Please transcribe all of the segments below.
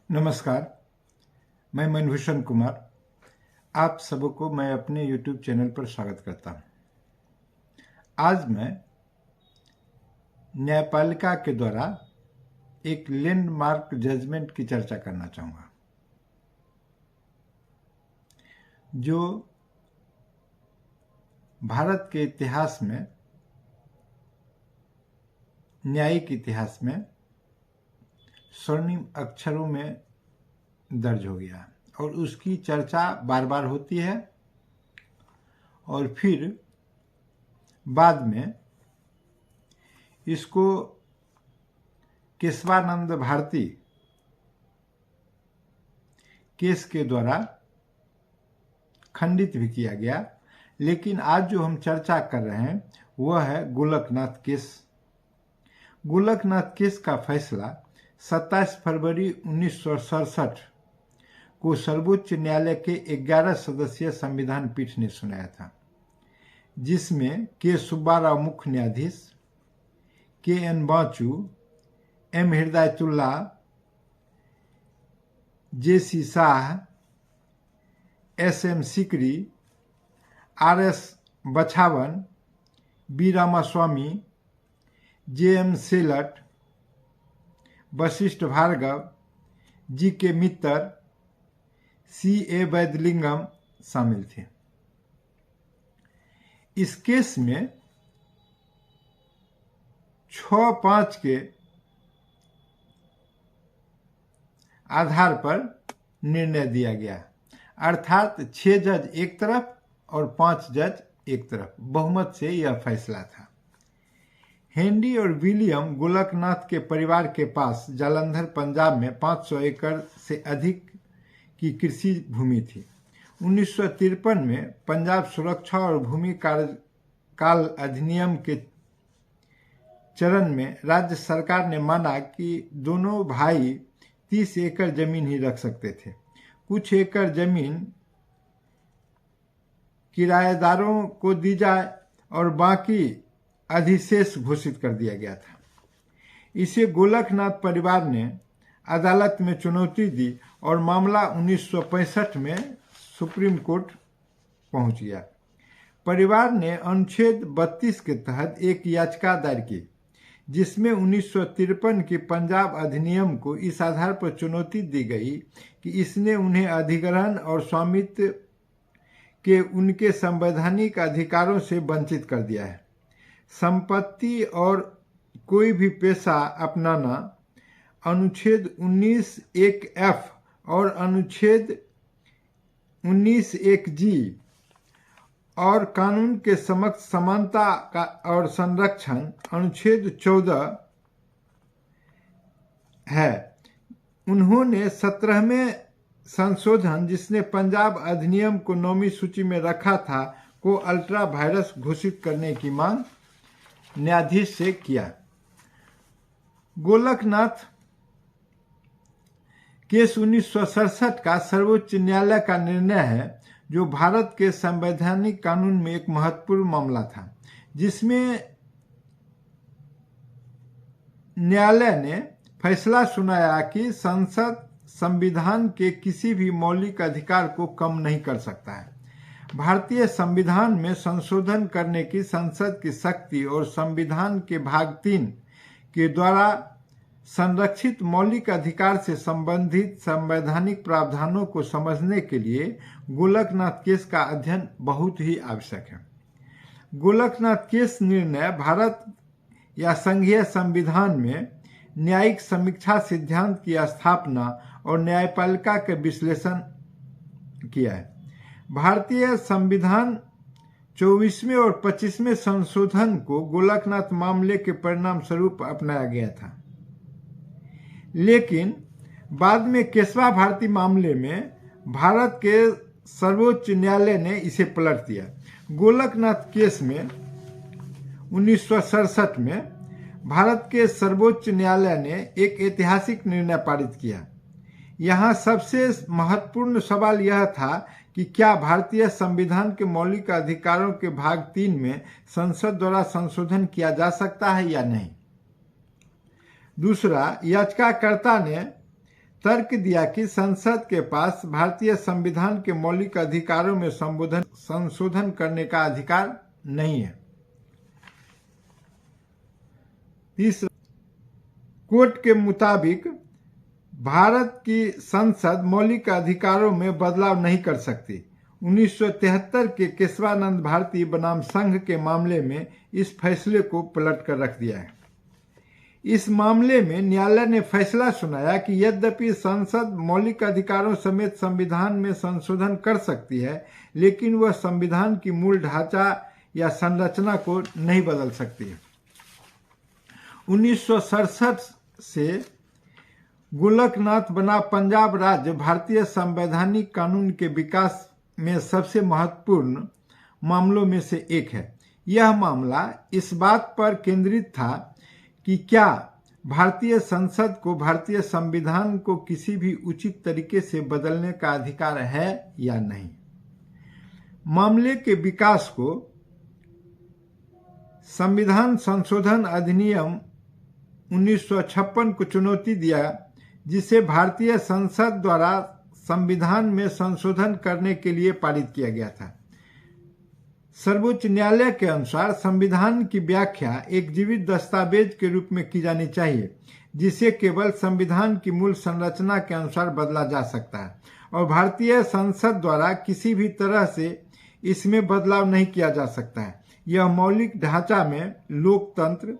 नमस्कार, मैं मनभूषण कुमार। आप सबको मैं अपने YouTube चैनल पर स्वागत करता हूं। आज मैं न्यायपालिका के द्वारा एक लैंडमार्क जजमेंट की चर्चा करना चाहूँगा, जो भारत के इतिहास में, न्यायिक इतिहास में स्वर्णिम अक्षरों में दर्ज हो गया और उसकी चर्चा बार बार होती है और फिर बाद में इसको केशवानंद भारती केस के द्वारा खंडित भी किया गया। लेकिन आज जो हम चर्चा कर रहे हैं वह है गोलकनाथ केस। गोलकनाथ केस का फैसला 27 फरवरी 1967 को सर्वोच्च न्यायालय के 11 सदस्यीय संविधान पीठ ने सुनाया था, जिसमें के सुब्बाराव मुख्य न्यायाधीश, K N Wanchoo, M Hidayatullah, J C Shah, S M Sikri, R S Bachawat, B Ramaswamy, J M Shelat, Vashisht Bhargava, G K Mitter, सी ए वैद्यलिंगम शामिल थे। इस केस में 6-5 के आधार पर निर्णय दिया गया, अर्थात 6 जज एक तरफ और 5 जज एक तरफ। बहुमत से यह फैसला था। हेनरी और विलियम गोलकनाथ के परिवार के पास जालंधर पंजाब में 500 एकड़ से अधिक की कृषि भूमि थी। 1953 में पंजाब सुरक्षा और भूमि काल अधिनियम के चरण में राज्य सरकार ने माना कि दोनों भाई 30 एकड़ जमीन ही रख सकते थे। कुछ एकड़ जमीन किराएदारों को दी जाए और बाकी अधिशेष घोषित कर दिया गया था। इसे गोलकनाथ परिवार ने अदालत में चुनौती दी और मामला 1965 में सुप्रीम कोर्ट पहुंच गया। परिवार ने अनुच्छेद 32 के तहत एक याचिका दायर की, जिसमें 1953 के पंजाब अधिनियम को इस आधार पर चुनौती दी गई कि इसने उन्हें अधिग्रहण और स्वामित्व के उनके संवैधानिक अधिकारों से वंचित कर दिया है। संपत्ति और कोई भी पेशा अपनाना अनुच्छेद 19(1)(f) और अनुच्छेद 19(1)(g) और कानून के समक्ष समानता का और संरक्षण अनुच्छेद 14 है। उन्होंने 17वें संशोधन, जिसने पंजाब अधिनियम को 9वीं सूची में रखा था, को अल्ट्रा वायरस घोषित करने की मांग न्यायाधीश से किया। गोलकनाथ केस 1967 का सर्वोच्च न्यायालय का निर्णय है, जो भारत के संवैधानिक कानून में एक महत्वपूर्ण मामला था, जिसमें न्यायालय ने फैसला सुनाया कि संसद संविधान के किसी भी मौलिक अधिकार को कम नहीं कर सकता है। भारतीय संविधान में संशोधन करने की संसद की शक्ति और संविधान के भाग 3 के द्वारा संरक्षित मौलिक अधिकार से संबंधित संवैधानिक प्रावधानों को समझने के लिए गोलकनाथ केस का अध्ययन बहुत ही आवश्यक है। गोलकनाथ केस निर्णय भारत या संघीय संविधान में न्यायिक समीक्षा सिद्धांत की स्थापना और न्यायपालिका के विश्लेषण किया है। भारतीय संविधान 24वें और 25वें संशोधन को गोलकनाथ मामले के परिणाम स्वरूप अपनाया गया था, लेकिन बाद में केशवा भारती मामले में भारत के सर्वोच्च न्यायालय ने इसे पलट दिया। गोलकनाथ केस में 1967 में भारत के सर्वोच्च न्यायालय ने एक ऐतिहासिक निर्णय पारित किया। यहाँ सबसे महत्वपूर्ण सवाल यह था कि क्या भारतीय संविधान के मौलिक अधिकारों के भाग 3 में संसद द्वारा संशोधन किया जा सकता है या नहीं। दूसरा, याचिकाकर्ता ने तर्क दिया कि संसद के पास भारतीय संविधान के मौलिक अधिकारों में संशोधन करने का अधिकार नहीं है। तीसरा, कोर्ट के मुताबिक भारत की संसद मौलिक अधिकारों में बदलाव नहीं कर सकती। 1973 के केशवानंद भारती बनाम संघ के मामले में इस फैसले को पलट कर रख दिया है। इस मामले में न्यायालय ने फैसला सुनाया कि यद्यपि संसद मौलिक अधिकारों समेत संविधान में संशोधन कर सकती है, लेकिन वह संविधान की मूल ढांचा या संरचना को नहीं बदल सकती। 1967 से गोलकनाथ बना पंजाब राज्य भारतीय संवैधानिक कानून के विकास में सबसे महत्वपूर्ण मामलों में से एक है। यह मामला इस बात पर केंद्रित था कि क्या भारतीय संसद को भारतीय संविधान को किसी भी उचित तरीके से बदलने का अधिकार है या नहीं। मामले के विकास को संविधान संशोधन अधिनियम 1956 को चुनौती दिया, जिसे भारतीय संसद द्वारा संविधान में संशोधन करने के लिए पारित किया गया था। सर्वोच्च न्यायालय के अनुसार संविधान की व्याख्या एक जीवित दस्तावेज के रूप में की जानी चाहिए, जिसे केवल संविधान की मूल संरचना के अनुसार बदला जा सकता है और भारतीय संसद द्वारा किसी भी तरह से इसमें बदलाव नहीं किया जा सकता है। यह मौलिक ढांचा में लोकतंत्र,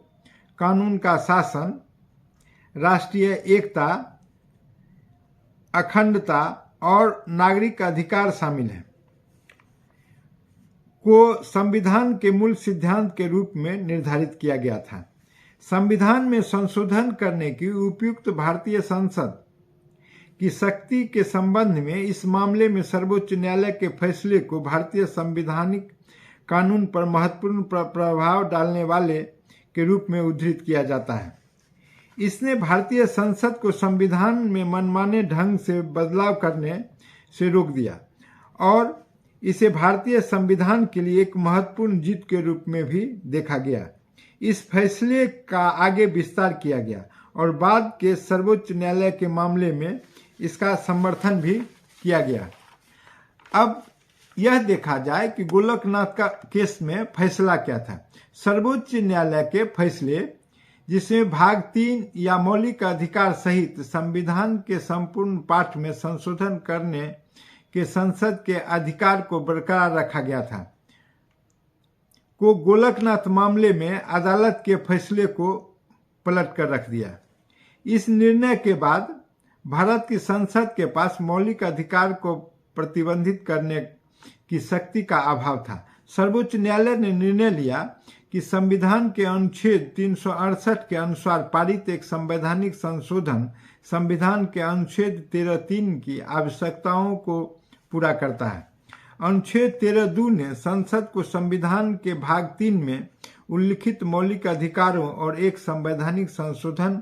कानून का शासन, राष्ट्रीय एकता, अखंडता और नागरिक अधिकार शामिल है को संविधान के मूल सिद्धांत के रूप में निर्धारित किया गया था। संविधान में संशोधन करने की उपयुक्त भारतीय संसद की शक्ति के संबंध में इस मामले में सर्वोच्च न्यायालय के फैसले को भारतीय संवैधानिक कानून पर महत्वपूर्ण प्रभाव डालने वाले के रूप में उद्धृत किया जाता है। इसने भारतीय संसद को संविधान में मनमाने ढंग से बदलाव करने से रोक दिया और इसे भारतीय संविधान के लिए एक महत्वपूर्ण जीत के रूप में भी देखा गया। इस फैसले का आगे विस्तार किया गया और बाद के सर्वोच्च न्यायालय के मामले में इसका समर्थन भी किया गया। अब यह देखा जाए कि गोलकनाथ का केस में फैसला क्या था। सर्वोच्च न्यायालय के फैसले, जिसमें भाग 3 या मौलिक अधिकार सहित संविधान के संपूर्ण पाठ में संशोधन करने के संसद के अधिकार को बरकरार रखा गया था, को गोलकनाथ मामले में अदालत के फैसले को पलट कर रख दिया। इस निर्णय के बाद भारत की संसद के पास मौलिक अधिकार को प्रतिबंधित करने की शक्ति का अभाव था। सर्वोच्च न्यायालय ने निर्णय लिया कि संविधान के अनुच्छेद 368 के अनुसार पारित एक संवैधानिक संशोधन संविधान के अनुच्छेद 13(3) की आवश्यकताओं को पूरा करता है। अनुच्छेद 13(2) ने संसद को संविधान के भाग 3 में उल्लिखित मौलिक अधिकारों और एक संवैधानिक संशोधन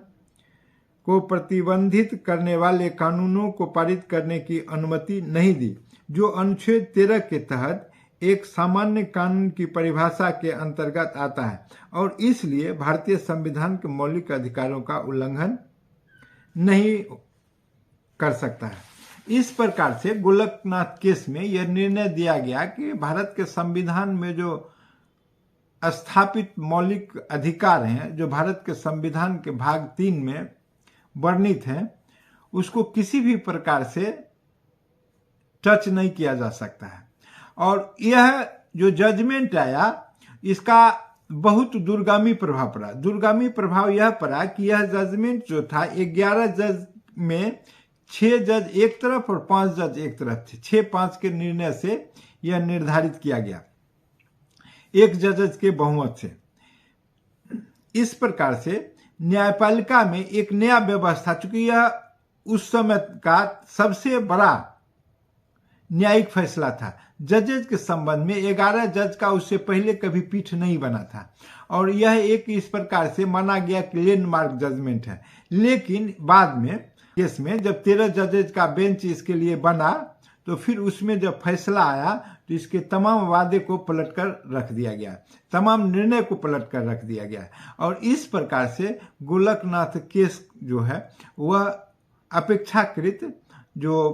को प्रतिबंधित करने वाले कानूनों को पारित करने की अनुमति नहीं दी, जो अनुच्छेद 13 के तहत एक सामान्य कानून की परिभाषा के अंतर्गत आता है और इसलिए भारतीय संविधान के मौलिक अधिकारों का उल्लंघन नहीं कर सकता है। इस प्रकार से गोलकनाथ केस में यह निर्णय दिया गया कि भारत के संविधान में जो स्थापित मौलिक अधिकार हैं, जो भारत के संविधान के भाग 3 में वर्णित हैं, उसको किसी भी प्रकार से टच नहीं किया जा सकता है। और यह जो जजमेंट आया, इसका बहुत दूरगामी प्रभाव पड़ा। दूरगामी प्रभाव यह पड़ा कि यह जजमेंट जो था 11 जज में 6 जज एक तरफ और 5 जज एक तरफ थे। 6-5 के निर्णय से यह निर्धारित किया गया, एक जज के बहुमत से। इस प्रकार से न्यायपालिका में एक नया व्यवस्था, चूंकि यह उस समय का सबसे बड़ा न्यायिक फैसला था। जजेज के संबंध में 11 जज का उससे पहले कभी पीठ नहीं बना था और यह एक इस प्रकार से माना गया कि लैंडमार्क जजमेंट है। लेकिन बाद में केस में जब 13 जजेज का बेंच इसके लिए बना, तो फिर उसमें जब फैसला आया तो इसके तमाम वादे को पलट कर रख दिया गया, तमाम निर्णय को पलट कर रख दिया गया और इस प्रकार से गोलकनाथ केस जो है वह अपेक्षाकृत जो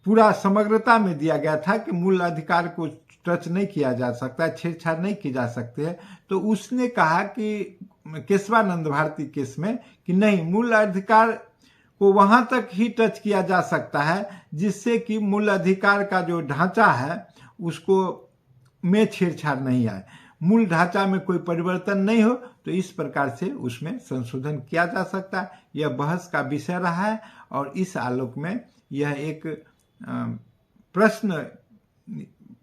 पूरा समग्रता में दिया गया था कि मूल अधिकार को टच नहीं किया जा सकता, छेड़छाड़ नहीं की जा सकती है, तो उसने कहा कि केशवानंद भारती केस में कि नहीं, मूल अधिकार को वहां तक ही टच किया जा सकता है जिससे कि मूल अधिकार का जो ढांचा है उसको में छेड़छाड़ नहीं आए, मूल ढांचा में कोई परिवर्तन नहीं हो, तो इस प्रकार से उसमें संशोधन किया जा सकता है। यह बहस का विषय रहा है और इस आलोक में यह एक प्रश्न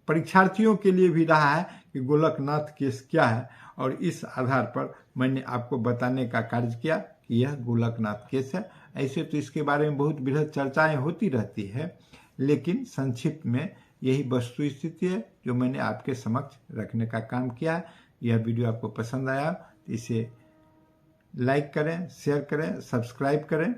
परीक्षार्थियों के लिए भी रहा है कि गोलकनाथ केस क्या है, और इस आधार पर मैंने आपको बताने का कार्य किया कि यह गोलकनाथ केस है। ऐसे तो इसके बारे में बहुत बृहद चर्चाएं होती रहती है, लेकिन संक्षिप्त में यही वस्तु स्थिति है जो मैंने आपके समक्ष रखने का काम किया है। यह वीडियो आपको पसंद आया तो इसे लाइक करें, शेयर करें, सब्सक्राइब करें।